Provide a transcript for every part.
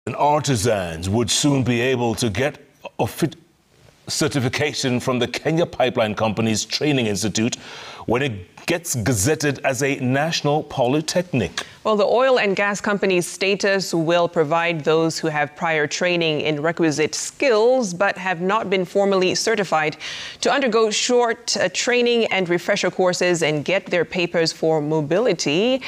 And artisans would soon be able to get a certification from the Kenya Pipeline Company's Training Institute when it gets gazetted as a national polytechnic. Well, the oil and gas company's status will provide those who have prior training in requisite skills but have not been formally certified to undergo short training and refresher courses and get their papers for mobility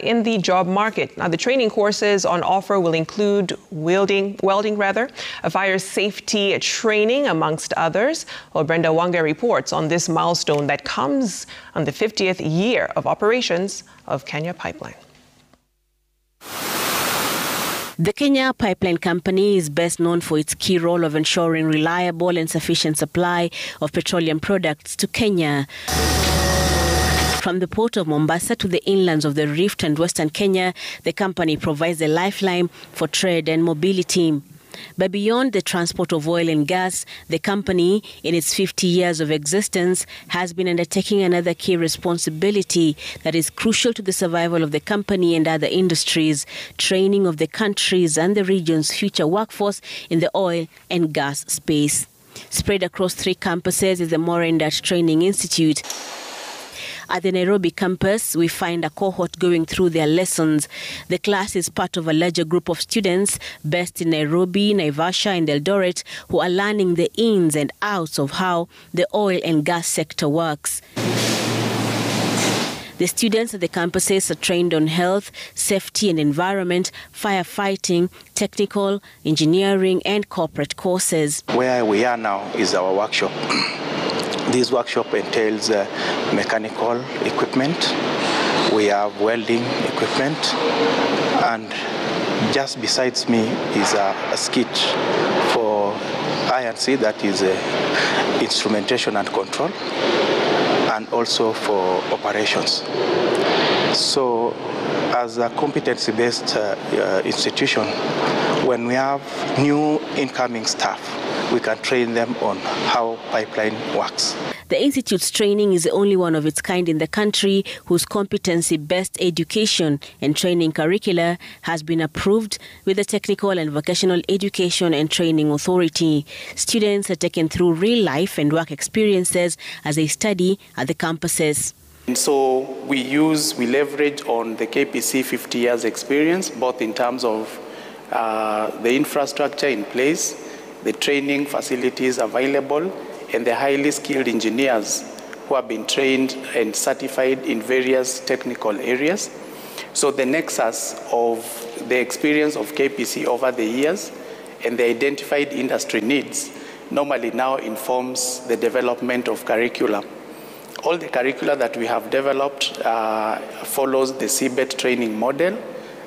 in the job market. Now, the training courses on offer will include welding, fire safety training, amongst others. Well, Brenda Wanga reports on this milestone that comes on the 50th year of operations of Kenya Pipeline. The Kenya Pipeline Company is best known for its key role of ensuring reliable and sufficient supply of petroleum products to Kenya. From the port of Mombasa to the inlands of the Rift and Western Kenya, the company provides a lifeline for trade and mobility. But beyond the transport of oil and gas, the company, in its 50 years of existence, has been undertaking another key responsibility that is crucial to the survival of the company and other industries: training of the country's and the region's future workforce in the oil and gas space. Spread across 3 campuses is the Brenda Training Institute. At the Nairobi campus, we find a cohort going through their lessons. The class is part of a larger group of students based in Nairobi, Naivasha and Eldoret who are learning the ins and outs of how the oil and gas sector works. The students at the campuses are trained on health, safety and environment, firefighting, technical, engineering and corporate courses. Where we are now is our workshop. This workshop entails mechanical equipment, we have welding equipment, and just besides me is a skit for INC, that is instrumentation and control, and also for operations. So as a competency-based institution, when we have new incoming staff, we can train them on how pipeline works. The Institute's training is the only one of its kind in the country whose competency-based education and training curricula has been approved with the Technical and Vocational Education and Training Authority. Students are taken through real life and work experiences as they study at the campuses. And so we leverage on the KPC 50 years experience, both in terms of the infrastructure in place, the training facilities available, and the highly skilled engineers who have been trained and certified in various technical areas. So the nexus of the experience of KPC over the years and the identified industry needs normally now informs the development of curricula. All the curricula that we have developed follows the CBET training model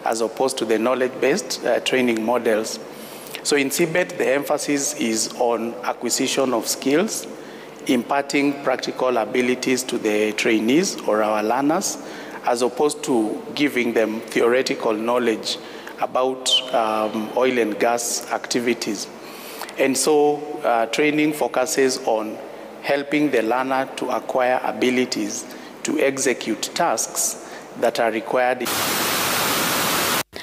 as opposed to the knowledge-based training models. So in CBET, the emphasis is on acquisition of skills, imparting practical abilities to the trainees or our learners, as opposed to giving them theoretical knowledge about oil and gas activities. And so training focuses on helping the learner to acquire abilities to execute tasks that are required.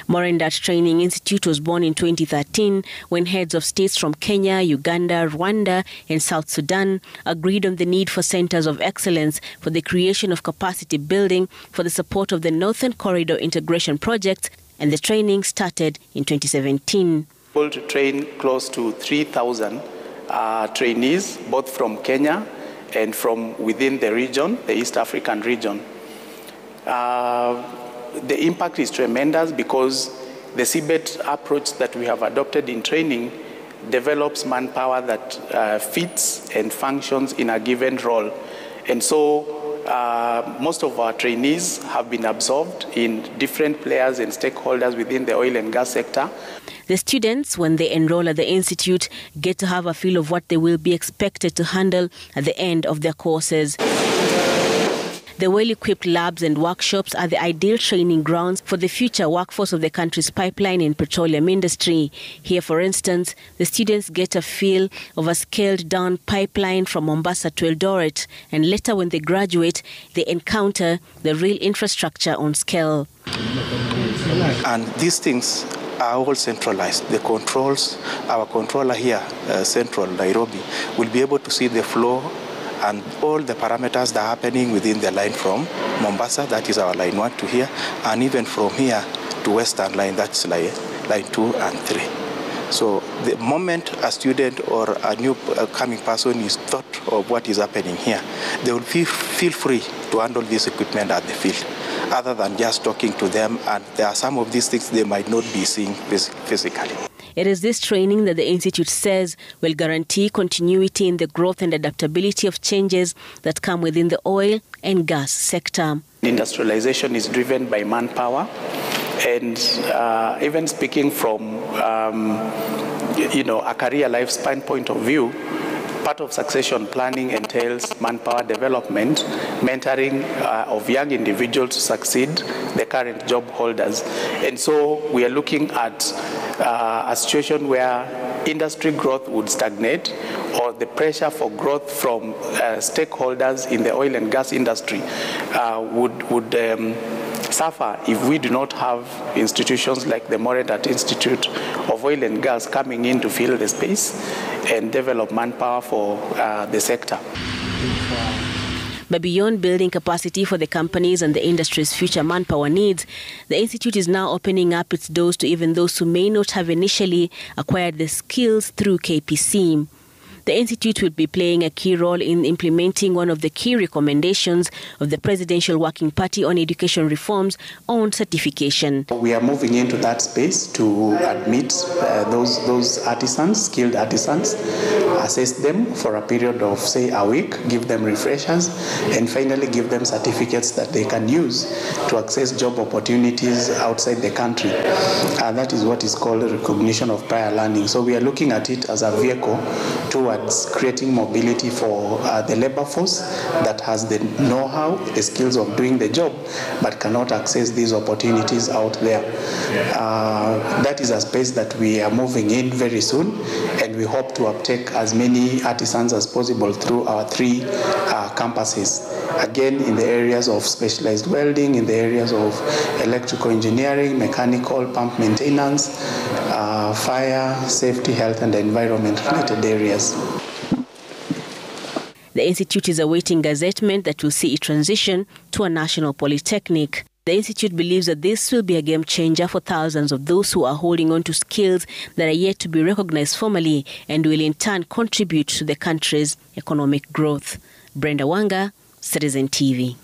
Brenda Training Institute was born in 2013 when heads of states from Kenya, Uganda, Rwanda and South Sudan agreed on the need for centers of excellence for the creation of capacity building for the support of the Northern Corridor Integration Project, and the training started in 2017. To train close to 3,000 trainees, both from Kenya and from within the region, the East African region. The impact is tremendous because the CBET approach that we have adopted in training develops manpower that fits and functions in a given role. And so most of our trainees have been absorbed in different players and stakeholders within the oil and gas sector. The students, when they enroll at the Institute, get to have a feel of what they will be expected to handle at the end of their courses. The well-equipped labs and workshops are the ideal training grounds for the future workforce of the country's pipeline and petroleum industry. Here, for instance, the students get a feel of a scaled-down pipeline from Mombasa to Eldoret, and later when they graduate, they encounter the real infrastructure on scale. And these things are all centralized. The controls, our controller here, Central Nairobi, will be able to see the flow and all the parameters that are happening within the line from Mombasa, that is our line 1 to here, and even from here to Western line, that's line 2 and 3. So the moment a student or a new coming person is taught of what is happening here, they will feel free to handle this equipment at the field, other than just talking to them, and there are some of these things they might not be seeing physically. It is this training that the Institute says will guarantee continuity in the growth and adaptability of changes that come within the oil and gas sector. Industrialization is driven by manpower, and even speaking from a career lifespan point of view, part of succession planning entails manpower development, mentoring of young individuals to succeed the current job holders. And so we are looking at a situation where industry growth would stagnate, or the pressure for growth from stakeholders in the oil and gas industry would suffer if we do not have institutions like the Moredat Institute of Oil and Gas coming in to fill the space and develop manpower for the sector. But beyond building capacity for the companies and the industry's future manpower needs, the Institute is now opening up its doors to even those who may not have initially acquired the skills through KPC. The Institute will be playing a key role in implementing one of the key recommendations of the Presidential Working Party on Education Reforms on certification. We are moving into that space to admit those artisans, skilled artisans, assess them for a period of, say, a week, give them refreshers, and finally give them certificates that they can use to access job opportunities outside the country. That is what is called recognition of prior learning. So we are looking at it as a vehicle towards creating mobility for the labor force that has the know-how, the skills of doing the job, but cannot access these opportunities out there. That is a space that we are moving in very soon, and we hope to uptake as many artisans as possible through our 3 campuses. Again, in the areas of specialized welding, in the areas of electrical engineering, mechanical, pump maintenance, fire, safety, health, and environment-related areas. The Institute is awaiting gazettement that will see it transition to a national polytechnic. The Institute believes that this will be a game changer for thousands of those who are holding on to skills that are yet to be recognized formally and will in turn contribute to the country's economic growth. Brenda Wanga, Citizen TV.